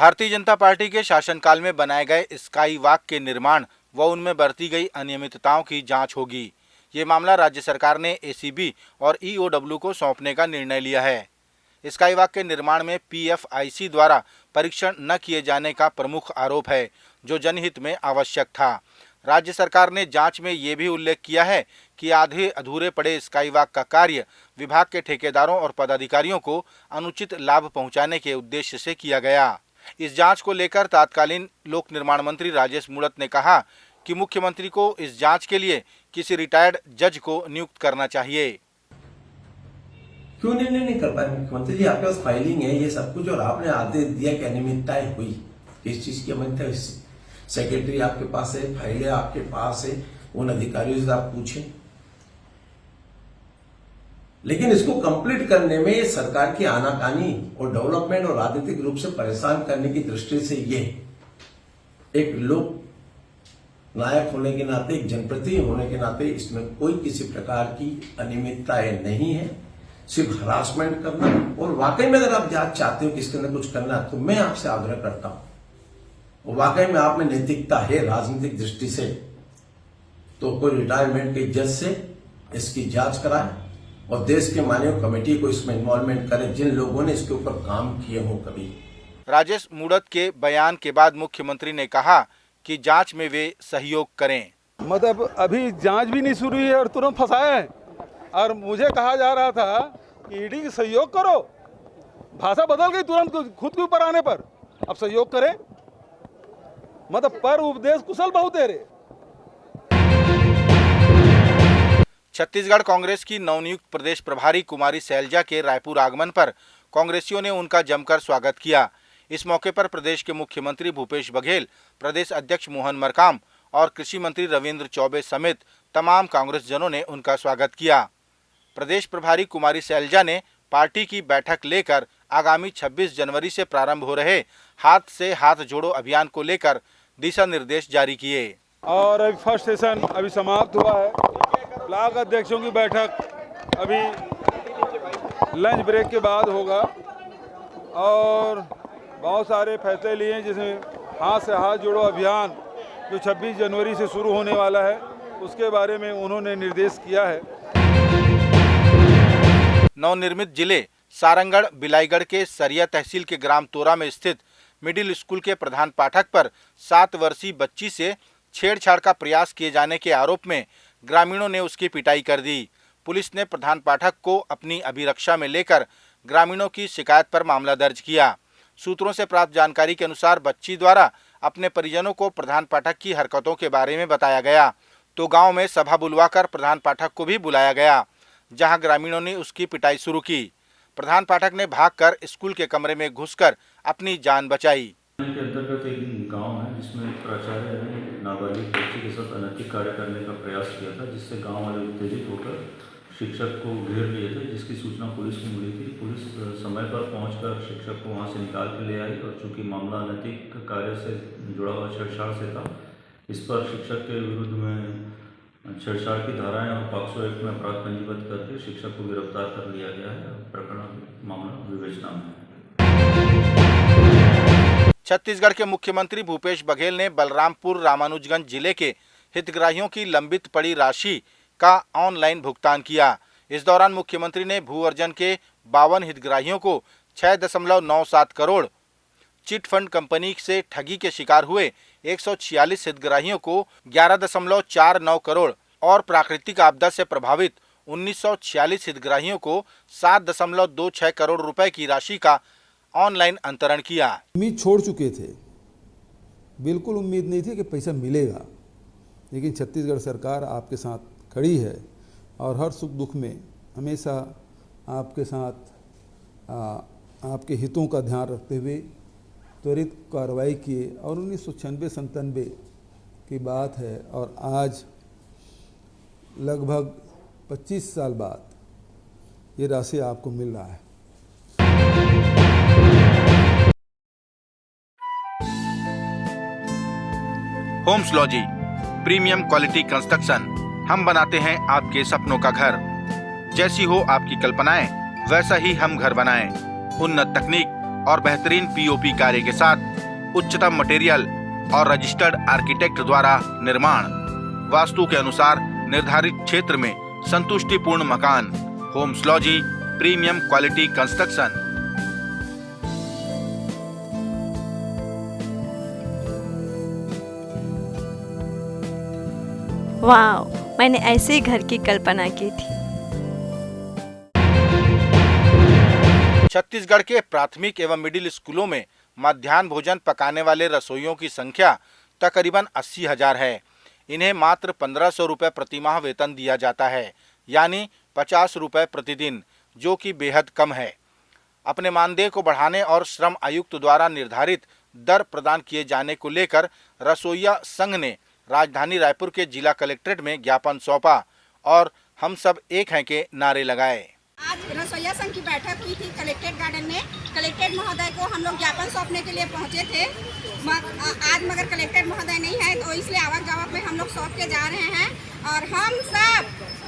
Bharatiya Janata party के शासनकाल में बनाए गए स्काई वॉक के निर्माण व उनमें बरती गई अनियमितताओं की जांच होगी। ये मामला राज्य सरकार ने एसीबी और ईओडब्ल्यू को सौंपने का निर्णय लिया है। स्काई वॉक के निर्माण में पीएफआईसी द्वारा परीक्षण न किए जाने का प्रमुख आरोप है, जो जनहित में आवश्यक था। राज्य सरकार ने जांच में ये भी उल्लेख किया है कि आधे अधूरे पड़े स्काई वॉक का कार्य विभाग के ठेकेदारों और पदाधिकारियों को अनुचित लाभ पहुंचाने के उद्देश्य से किया गया। इस जांच को लेकर तत्कालीन लोक निर्माण मंत्री राजेश मूणत ने कहा कि मुख्यमंत्री को इस जांच के लिए किसी रिटायर्ड जज को नियुक्त करना चाहिए। क्यों निर्णय नहीं कर पाए मुख्यमंत्री जी? आपके पास फाइलिंग है ये सब कुछ, और आपने आदेश दिया कि अनियमितताएं हुई। किस चीज की अनियमितता? सेक्रेटरी आपके पास है, फाइलें आपके पास है, उन अधिकारियों से आप पूछें। लेकिन इसको कंप्लीट करने में सरकार की आनाकानी और डेवलपमेंट और राजनीतिक रूप से परेशान करने की दृष्टि से ये एक लोक नायक होने के नाते, एक जनप्रतिनिधि होने के नाते इसमें कोई किसी प्रकार की अनियमितताएं नहीं है। सिर्फ हरासमेंट करना, और वाकई में अगर आप जांच चाहते हो कि इसके अंदर कुछ करना, तो मैं आपसे आग्रह करता हूं, और वाकई में आप में नैतिकता है राजनीतिक दृष्टि से, तो कोई रिटायरमेंट के जज से इसकी जांच कराए और देश के माननीय कमेटी को इसमें इन्वॉल्वमेंट करे, जिन लोगों ने इसके ऊपर काम किए हों कभी। राजेश मूणत के बयान के बाद मुख्यमंत्री ने कहा कि जांच में वे सहयोग करें। मतलब अभी जांच भी नहीं शुरू हुई है और तुरंत फंसाए हैं, और मुझे कहा जा रहा था कि ईडी की सहयोग करो। भाषा बदल गई तुरंत खुद के ऊपर आने पर, अब सहयोग करें। मतलब पर उपदेश कुशल बहुतेरे। छत्तीसगढ़ कांग्रेस की नवनियुक्त प्रदेश प्रभारी कुमारी शैलजा के रायपुर आगमन पर कांग्रेसियों ने उनका जमकर स्वागत किया। इस मौके पर प्रदेश के मुख्यमंत्री भूपेश बघेल, प्रदेश अध्यक्ष मोहन मरकाम और कृषि मंत्री रविंद्र चौबे समेत तमाम कांग्रेस जनों ने उनका स्वागत किया। प्रदेश प्रभारी कुमारी शैलजा ने पार्टी की बैठक लेकर आगामी 26 जनवरी से प्रारंभ हो रहे हाथ से हाथ जोड़ो अभियान को लेकर दिशा निर्देश जारी किए। और अभी फर्स्ट सेशन अभी समाप्त हुआ है। ब्लॉक अध्यक्षों की बैठक अभी लंच ब्रेक के बाद होगा, और बहुत सारे फैसले लिए जिसमें हाथ से हाथ जोड़ो अभियान जो 26 जनवरी से शुरू होने वाला है, उसके बारे में उन्होंने निर्देश किया है। नवनिर्मित जिले सारंगढ़ बिलाईगढ़ के सरिया तहसील के ग्राम तोरा में स्थित मिडिल स्कूल के प्रधान पाठक पर 7 वर्षीय बच्ची से छेड़छाड़ का प्रयास किए जाने के आरोप में ग्रामीणों ने उसकी पिटाई कर दी। पुलिस ने प्रधान पाठक को अपनी अभिरक्षा में लेकर ग्रामीणों की शिकायत पर मामला दर्ज किया। सूत्रों से प्राप्त जानकारी के अनुसार बच्ची द्वारा अपने परिजनों को प्रधान पाठक की हरकतों के बारे में बताया गया, तो गांव में सभा बुलवाकर प्रधान पाठक को भी बुलाया गया, जहां ग्रामीणों ने उसकी पिटाई शुरू की। प्रधान पाठक ने भागकर स्कूल के कमरे में घुसकर अपनी जान बचाई। के अंतर्गत एक गांव है जिसमें प्राचार्य ने नाबालिग बच्ची के साथ अनैतिक कार्य करने का प्रयास किया था, जिससे गांव वाले उत्तेजित होकर शिक्षक को घेर लिए थे, जिसकी सूचना पुलिस को मिली थी। पुलिस समय पर पहुंचकर शिक्षक को वहां से निकाल के ले आई, और चूंकि मामला अनैतिक कार्य से जुड़ा हुआ छेड़छाड़ से था, इस पर शिक्षक के विरुद्ध में छेड़छाड़ की धाराएं और पॉक्सो एक्ट में अपराध पंजीबद्ध करके शिक्षक को गिरफ्तार कर लिया गया है। प्रकरण मामला विवेचना में है। छत्तीसगढ़ के मुख्यमंत्री भूपेश बघेल ने बलरामपुर रामानुजगंज जिले के हितग्राहियों की लंबित पड़ी राशि का ऑनलाइन भुगतान किया। इस दौरान मुख्यमंत्री ने भू अर्जन के 52 हितग्राहियों को 6.97 करोड़, चिट फंड कंपनी से ठगी के शिकार हुए 146 हितग्राहियों को 11.49 करोड़ और प्राकृतिक आपदा से प्रभावित 1946 हितग्राहियों को 7.26 करोड़ रुपए की राशि का ऑनलाइन अंतरण किया। उम्मीद छोड़ चुके थे, बिल्कुल उम्मीद नहीं थी कि पैसा मिलेगा, लेकिन छत्तीसगढ़ सरकार आपके साथ खड़ी है और हर सुख दुख में हमेशा आपके साथ आपके हितों का ध्यान रखते हुए त्वरित कार्रवाई किए। और 1996-97 की बात है, और आज लगभग 25 साल बाद ये राशि आपको मिल रहा है। Homes logy premium quality construction, हम बनाते हैं आपके सपनों का घर। जैसी हो आपकी कल्पनाएं, वैसा ही हम घर बनाएं। उन्नत तकनीक और बेहतरीन पीओपी कार्य के साथ उच्चतम मटेरियल और रजिस्टर्ड आर्किटेक्ट द्वारा निर्माण, वास्तु के अनुसार निर्धारित क्षेत्र में संतुष्टिपूर्ण मकान, homes logy, premium quality construction. वाह, मैंने ऐसे ही घर की कल्पना की थी। छत्तीसगढ़ के प्राथमिक एवं मिडिल स्कूलों में मध्याह्न भोजन पकाने वाले रसोइयों की संख्या तकरीबन 80,000 है। इन्हें मात्र 1500 रुपये प्रतिमाह वेतन दिया जाता है, यानी 50 रुपये प्रतिदिन, जो कि बेहद कम है। अपने मानदेय को बढ़ाने और श्रम आयुक्त द्वारा निर्धारित दर प्रदान किए जाने को लेकर रसोइया संघ ने राजधानी रायपुर के जिला कलेक्ट्रेट में ज्ञापन सौंपा और हम सब एक हैं के नारे लगाए। आज रसोइया संघ की बैठक हुई थी कलेक्ट्रेट गार्डन में। कलेक्ट्रेट महोदय को हम लोग ज्ञापन सौंपने के लिए पहुंचे थे। आज मगर कलेक्ट्रेट महोदय नहीं है, तो इसलिए आवक जावक में हम लोग सौंप के जा रहे हैं। और हम सब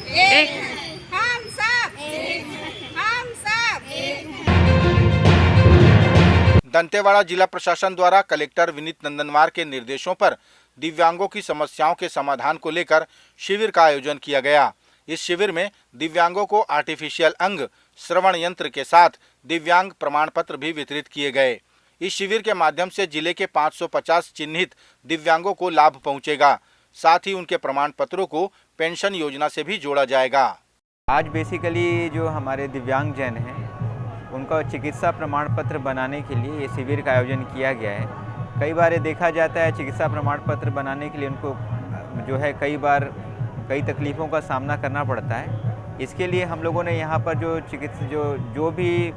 एक हैं, हम सब एक हैं, हम सब एक हैं। दंतेवाड़ा जिला प्रशासन द्वारा कलेक्टर विनीत नंदनवार के निर्देशों पर दिव्यांगों की समस्याओं के समाधान को लेकर शिविर का आयोजन किया गया। इस शिविर में दिव्यांगों को आर्टिफिशियल अंग, श्रवण यंत्र के साथ दिव्यांग प्रमाण पत्र भी वितरित किए गए। इस शिविर के माध्यम से जिले के 550 चिन्हित दिव्यांगों को लाभ पहुंचेगा। साथ ही उनके प्रमाण पत्रों को पेंशन योजना से भी जोड़ा जाएगा। आज बेसिकली जो हमारे दिव्यांगजन हैं उनका चिकित्सा प्रमाण पत्र बनाने के लिए ये शिविर का आयोजन किया गया है। कई बार ये देखा जाता है चिकित्सा प्रमाण पत्र बनाने के लिए उनको जो है कई बार कई तकलीफ़ों का सामना करना पड़ता है। इसके लिए हम लोगों ने यहाँ पर जो भी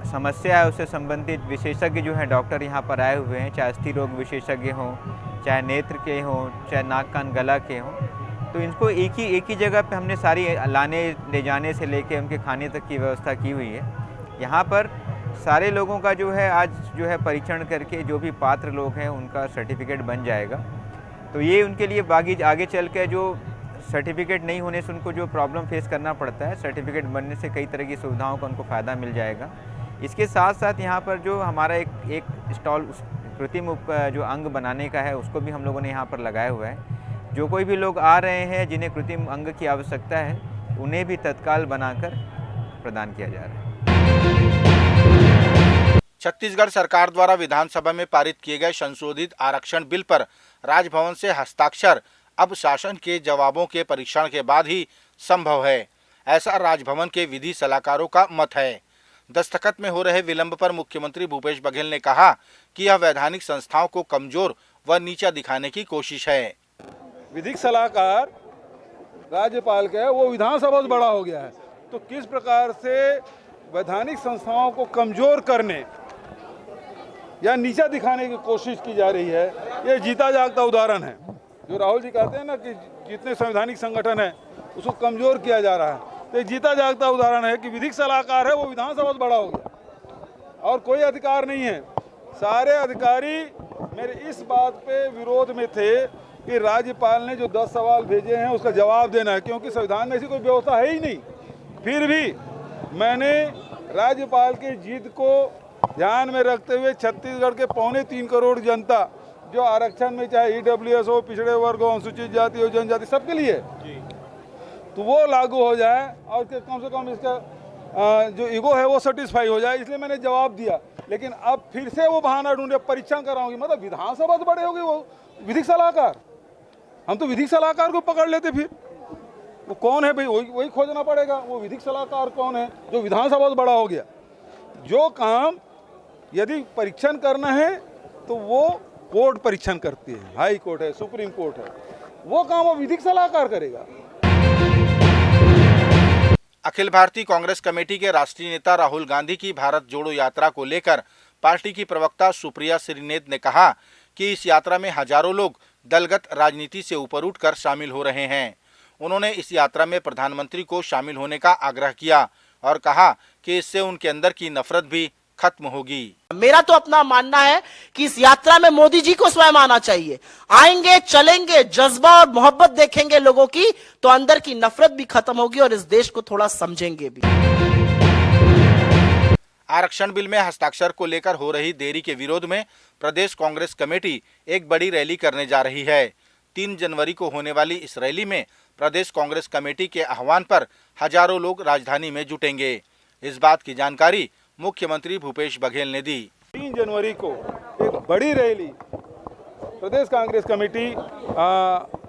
समस्या है उससे संबंधित विशेषज्ञ जो हैं डॉक्टर यहाँ पर आए हुए हैं, चाहे अस्थि रोग विशेषज्ञ हों, चाहे नेत्र के हों, चाहे नाक कान गला के हों। तो इनको एक ही जगह पे हमने सारी लाने ले जाने से लेके उनके खाने तक की व्यवस्था की हुई है। यहाँ पर सारे लोगों का जो है आज जो है परीक्षण करके जो भी पात्र लोग हैं उनका सर्टिफिकेट बन जाएगा। तो ये उनके लिए आगे चल के जो सर्टिफिकेट नहीं होने से उनको जो प्रॉब्लम फेस करना पड़ता है, सर्टिफिकेट बनने से कई तरह की सुविधाओं का उनको फ़ायदा मिल जाएगा। इसके साथ साथ यहाँ पर जो हमारा एक स्टॉल कृत्रिम जो अंग बनाने का है उसको भी हम लोगों ने यहाँ पर लगाया हुआ है। जो कोई भी लोग आ रहे हैं जिन्हें कृत्रिम अंग की आवश्यकता है उन्हें भी तत्काल बनाकर प्रदान किया जा रहा है। छत्तीसगढ़ सरकार द्वारा विधानसभा में पारित किए गए संशोधित आरक्षण बिल पर राजभवन से हस्ताक्षर अब शासन के जवाबों के परीक्षण के बाद ही संभव है, ऐसा राजभवन के विधि सलाहकारों का मत है। दस्तखत में हो रहे विलंब पर मुख्यमंत्री भूपेश बघेल ने कहा कि यह वैधानिक संस्थाओं को कमजोर व नीचा दिखाने की कोशिश है। विधिक सलाहकार राज्यपाल का है, वो विधानसभा से बड़ा हो गया है, तो किस प्रकार से वैधानिक संस्थाओं को कमजोर करने या नीचा दिखाने की कोशिश की जा रही है, ये जीता जागता उदाहरण है। जो राहुल जी कहते हैं ना कि जितने संवैधानिक संगठन है उसको कमजोर किया जा रहा है, तो एक जीता जागता उदाहरण है कि विधिक सलाहकार है वो विधानसभा से बड़ा हो गया और कोई अधिकार नहीं है। सारे अधिकारी मेरे इस बात पे विरोध में थे कि राज्यपाल ने जो 10 सवाल भेजे हैं उसका जवाब देना है, क्योंकि संविधान में ऐसी कोई व्यवस्था है ही नहीं। फिर भी मैंने राज्यपाल की जिद को ध्यान में रखते हुए छत्तीसगढ़ के 3.25 करोड़ जनता जो आरक्षण में चाहे EWS हो, पिछड़े वर्ग हो, अनुसूचित जाति हो, जनजाति, सबके लिए तो वो लागू हो जाए और कम से कम इसका जो ईगो है वो सेटिस्फाई हो जाए, इसलिए मैंने जवाब दिया। लेकिन अब फिर से वो बहाना ढूंढे, परीक्षण कराऊंगी, मतलब विधानसभा से बड़े होगी वो विधिक सलाहकार। हम तो विधिक सलाहकार को पकड़ लेते, फिर वो कौन है भाई, वही खोजना पड़ेगा। वो विधिक सलाहकार कौन है जो विधानसभा से बड़ा हो गया। जो काम यदि परीक्षण करना है तो वो कोर्ट परीक्षण करती है, हाई कोर्ट है, सुप्रीम कोर्ट है, वो काम वो विधिक सलाहकार करेगा। अखिल भारतीय कांग्रेस कमेटी के राष्ट्रीय नेता राहुल गांधी की भारत जोड़ो यात्रा को लेकर पार्टी की प्रवक्ता सुप्रिया श्रीनेत ने कहा कि इस यात्रा में हजारों लोग दलगत राजनीति से ऊपर उठकर शामिल हो रहे हैं। उन्होंने इस यात्रा में प्रधानमंत्री को शामिल होने का आग्रह किया और कहा कि इससे उनके अंदर की नफरत भी खत्म होगी। मेरा तो अपना मानना है कि इस यात्रा में मोदी जी को स्वयं आना चाहिए। आएंगे, चलेंगे, जज्बा और मोहब्बत देखेंगे लोगों की, तो अंदर की नफरत भी खत्म होगी और इस देश को थोड़ा समझेंगे भी। आरक्षण बिल में हस्ताक्षर को लेकर हो रही देरी के विरोध में प्रदेश कांग्रेस कमेटी एक बड़ी रैली करने जा रही है। 3 जनवरी को होने वाली इस रैली में प्रदेश कांग्रेस कमेटी के आह्वान पर हजारों लोग राजधानी में जुटेंगे। इस बात की जानकारी मुख्यमंत्री भूपेश बघेल ने दी। 3 जनवरी को एक बड़ी रैली प्रदेश कांग्रेस कमेटी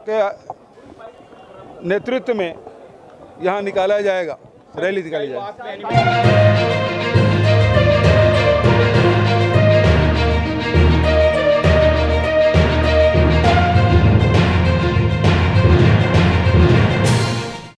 के नेतृत्व में यहाँ निकाला जाएगा, रैली निकाली जाएगी।